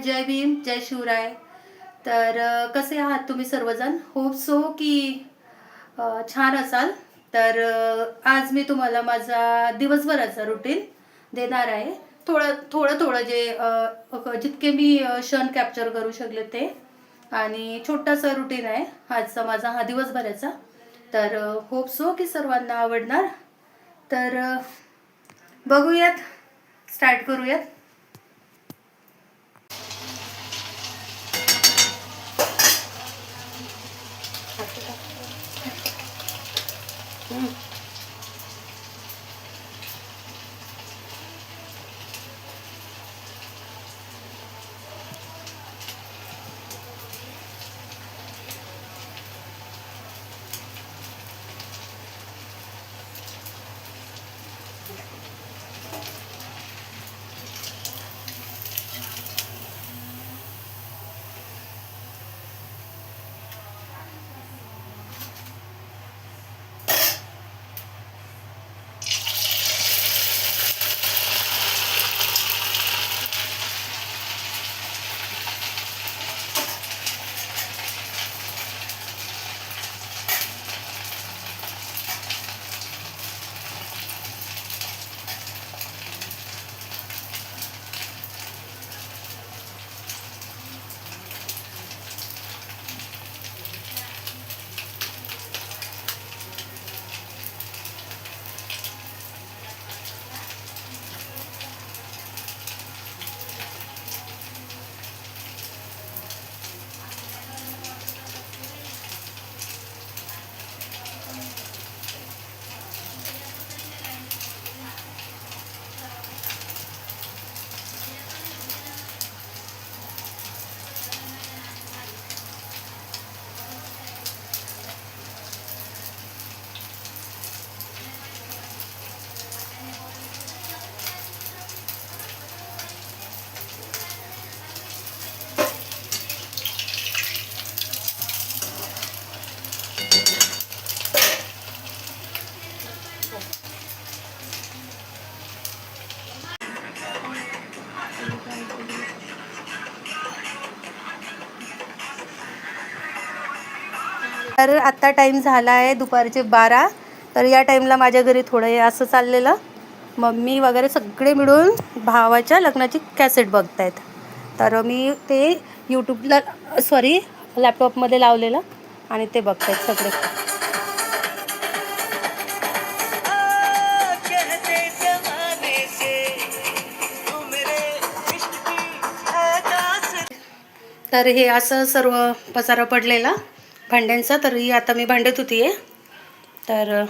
जय भीम, जय शिवराय. तर कसे आहात तुम्ही सर्वजण? होप सो की छान असाल. तर आज मी तुम्हाला माझा दिवसभराचा रुटीन देणार आहे. थोडं जे जितके मी क्षण कॅप्चर करू शकले ते, आणि छोटासा रुटीन आहे आजचा माझा हा दिवसभराचा. तर होप सो की सर्वांना आवडणार. तर बघूयात, स्टार्ट करूयात. तर आत्ता टाईम झाला आहे दुपारचे 12. तर या टाईमला माझ्या घरी थोडं हे असं चाललेलं, मम्मी वगैरे सगळे मिळून भावाच्या लग्नाची कॅसेट बघतायत. तर मी ते यूट्यूबला लॅपटॉपमध्ये लावलेलं आणि ते बघतायत सगळे. तर हे असं सर्व पसारा पडलेला भांड्यांचा. तर ही आता मी भांडे धुतीये. तर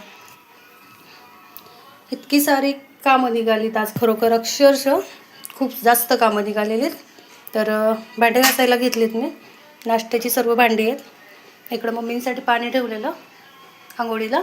इतकी सारी कामं निघालीत आज, खरोखर अक्षरशः खूप जास्त कामं निघालेलीत. तर भांडे घासायला घेतलीत मी. नाश्त्याची सर्व भांडी आहेत. इकडं मम्मींसाठी पाणी ठेवलेलं आंघोळीला.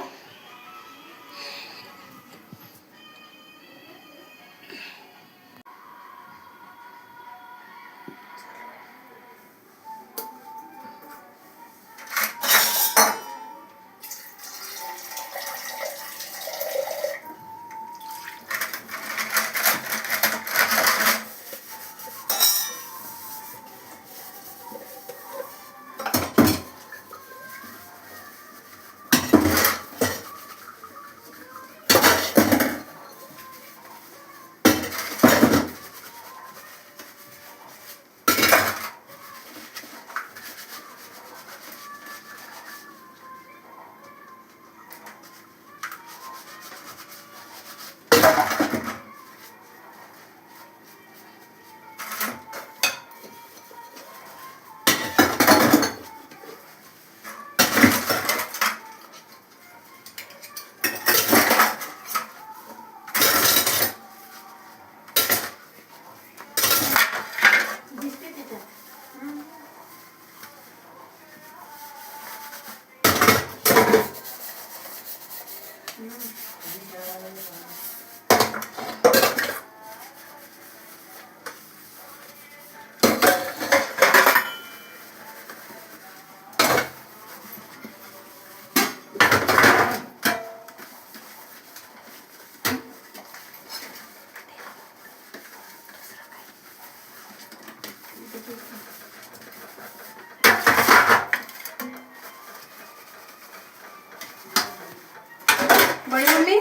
बळी मम्मी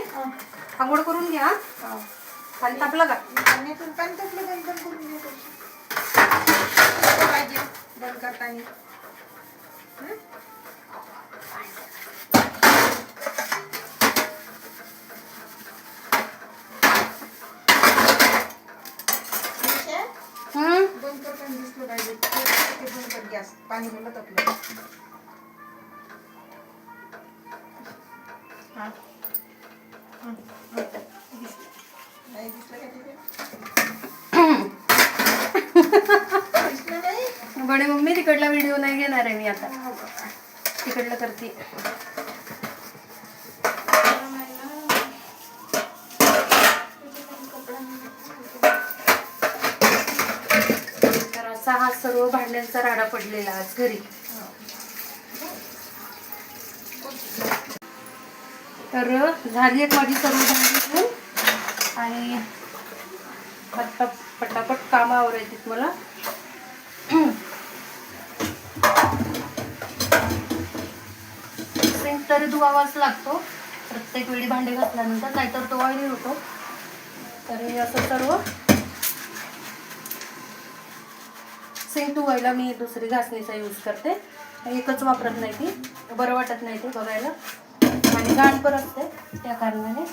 आंघोळ करून घ्या. पाणी तापलं का? पाण्यातून पाणी टाकलं बंद करून घ्या. पाहिजे बंद करताना. बंद करताना दिसलं पाहिजे. ते बंद कर गॅस. पाणी बंद टाकलं. नाही दिसलं का तिथे? दिसलं नाही? बडे मम्मी तिकडला व्हिडिओ नाही घेणार आहे मी आता. तिकडलं करते. तर असा हा सर्व भांड्यांचा राडा पडलेला आज घरी. तर झाली आहेत माझी सर्व भांडी घेऊन आणि पटापट कामं आवरायची मला. सिंक तरी धुवावाच लागतो प्रत्येक वेळी भांडे घातल्यानंतर, नाहीतर तो ऑइली होतो. तर हे असं सर्व सिंक धुवायला मी दुसरी घासणीचा यूज करते. एकच वापरत नाही ती, बरं वाटत नाही ते बघायला आणि घाण पण असते त्या कारणाने.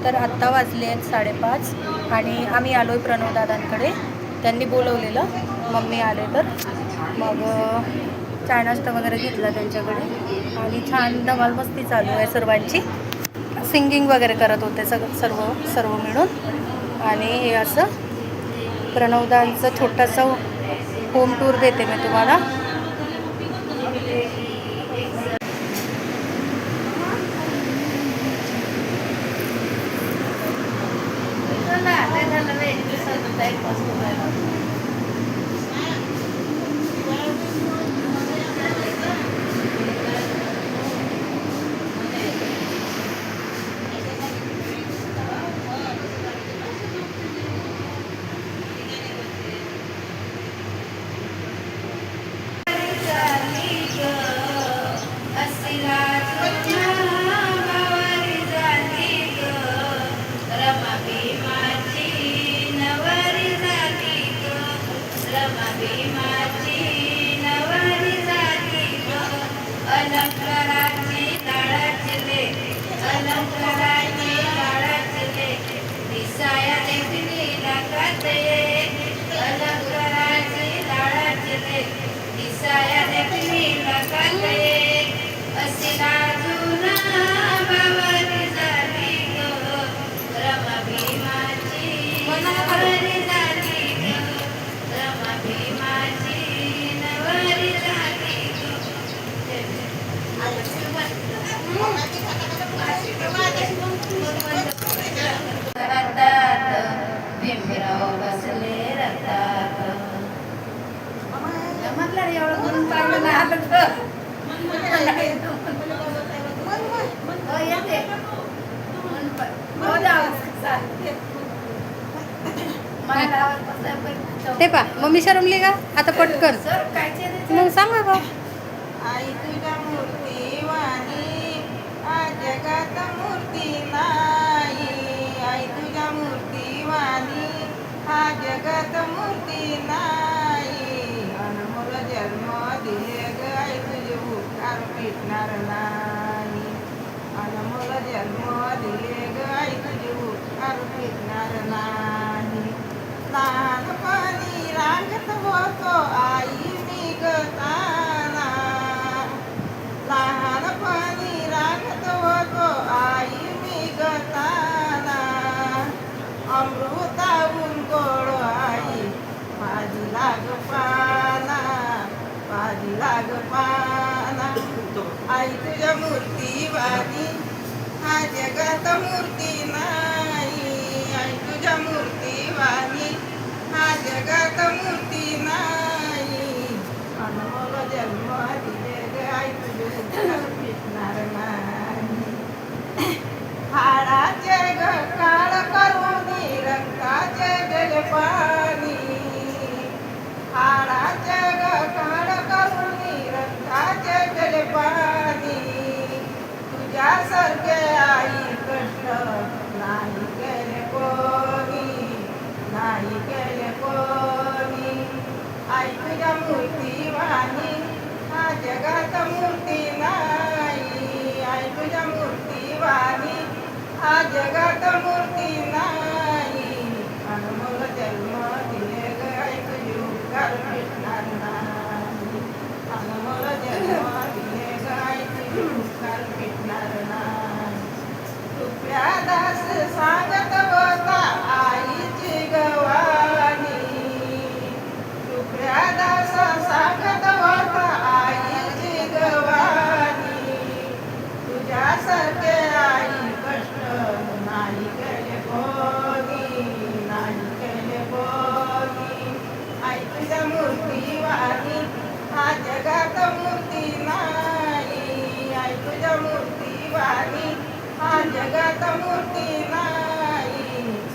तर आत्ता वाजले आहेत 5:30 आणि आम्ही आलो आहे प्रणव दादांकडे. त्यांनी बोलवलेलं, मम्मी आले तर मग चहा नाश्ता वगैरे घेतला त्यांच्याकडे आणि छान धमाल मस्ती चालू आहे सर्वांची. सिंगिंग वगैरे करत होते सर्व मिळून. आणि हे असं प्रणवदांचं छोटंसं होम टूर देते मी तुम्हाला. ते पा मम्मी शरमली का आता पटकन मग सांगा बा. आई तुझ्या मूर्ती वाणी जगात मूर्ती नाही. आई तुझ्या मूर्ती वाणी हा जगात मूर्ती नाही. अनमोल जन्म दिले ग आई तुझे उपकार भेटणार नाही. अनमोल जन्म दिले ग आई तुझे उपकार भेटणार नाही. लहानपणी रांगत होतो अमृताहून गोड आई माझी लाग पाना माझी लाग पाना आई तुझ्या मूर्तीवाणी हा जगात मूर्ती नाही आई तुझ्या मूर्तीवाणी हा जगात मूर्ती नाही अनमोल जन्म दिले ग आई तुझे भेटणार नाही हाडाचे ग काळ करून रंगाचे गल पाणी हाडाचे ग काळ करून रंगाचे गल पाणी तुझ्यासारखे आई कष्ट नाही केले कोणी नाही केले कोणी आई तुझ्या मूर्तीवाणी हा जगात मूर्ती नाही आई तुझ्या मूर्तीवाणी हा जगात मूर्ती नाही अनमोल जन्म दिले ग आई तुझे उपकार भेटणार नाही अनमोल जन्म दिले ग आई तुझे उपकार भेटणार नाही तुझ्या दास सांगत होता आईची गवाणी तुझ्या दास सांगत होता आईची गवाणी तुझ्यासारखे आई कष्ट नाही केले कोणी नाही केले कोणी आई तुझ्या मूर्तीवाणी हा जगात मूर्ती नाही आई तुझ्या मूर्तीवाणी हा जगात मूर्ती नाही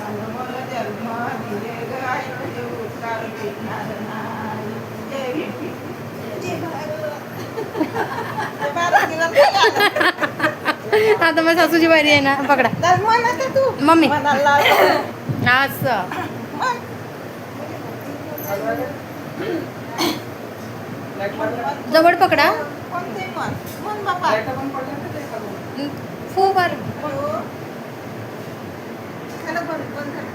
अनमोल जन्म दिले ग आई तुझे उपकार भेटणार नाही जय भीम जय भारत दिला आता मग सासूची बारी आहे ना, पकडा तू मम्मी मनाला असं जवळ पकडा कोणते मन मन बापा खूप बार खरं बंद बंद कर.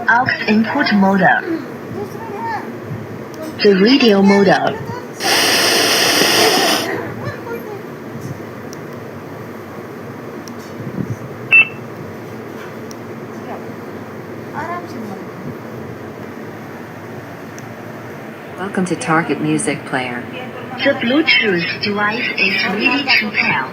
Aux input mode. The radio mode. Welcome to Target Music Player. The Bluetooth device is ready to pair.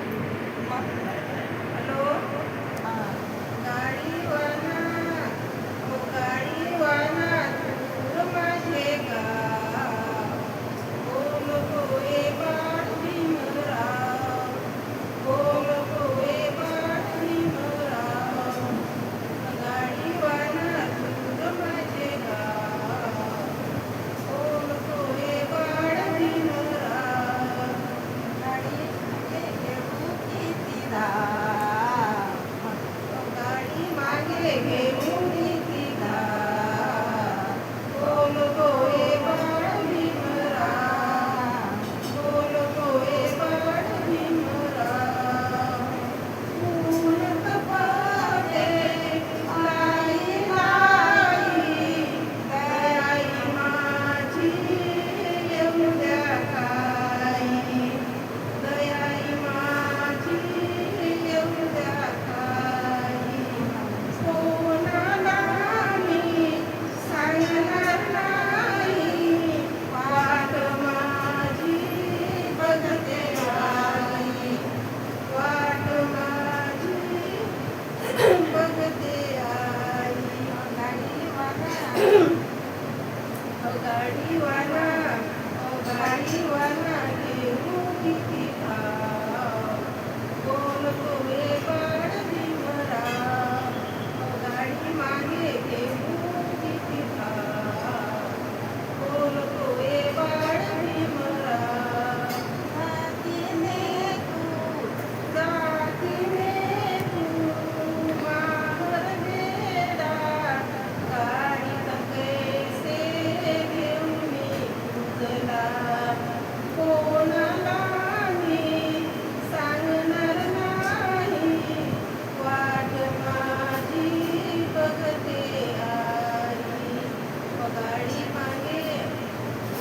गाडी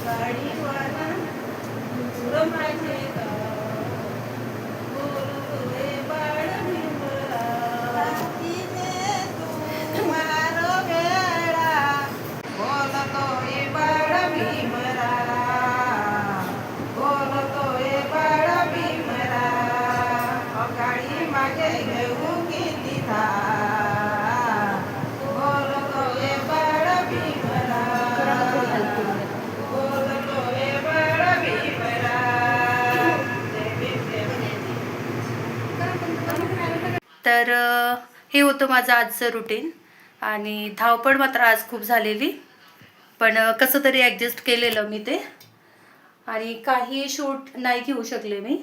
गाडीवाला दूर माझे गाव बोलतोय बाळ भीमराव रात्रीने तू मारो वेळा बोलतोय बाळ भीमराव बोलतोय बाळ भीमराव गाडी मागे घेऊ किती धार बोलतोय बाळ भीमराव बोलतोय बाळ भीमराव तर हे होतं माझं आजचं रुटीन आणि धावपळ मात्र आज खूप झालेली, पण कसं तरी ॲडजस्ट केलेलं मी ते. आणि काही शूट नाही घेऊ शकले मी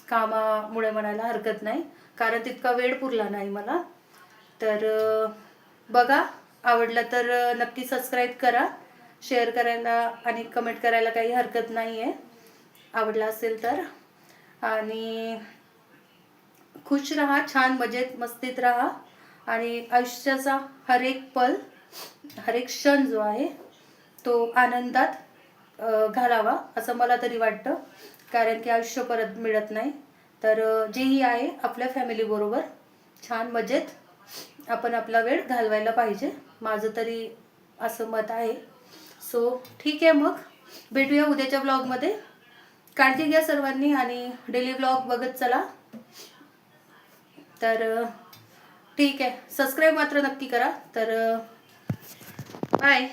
कामामुळे, म्हणायला हरकत नाही, कारण तितका वेळ पुरला नाही मला. तर बघा, आवडलं तर नक्की सबस्क्राईब करा, शेअर करायला आणि कमेंट करायला काही हरकत नाही आहे आवडला असेल तर. आणि खुश राहा, छान मजेत मस्तीत राहा आणि आयुष्याचा हर एक पल, हर एक क्षण जो आहे तो आनंदात घालावा असं मला तरी वाटतं, कारण की आयुष्य परत मिळत नाही. तर जेही आहे आपल्या फॅमिलीबरोबर छान मजेत आपण आपला वेळ घालवायला पाहिजे, माझं तरी असं मत आहे. सो ठीक आहे, मग भेटूया उद्याच्या व्लॉगमध्ये. काळजी घ्या सर्वांनी आणि डेली व्लॉग बघत चला. तर ठीक आहे, सबस्क्राईब मात्र नक्की करा. तर बाय.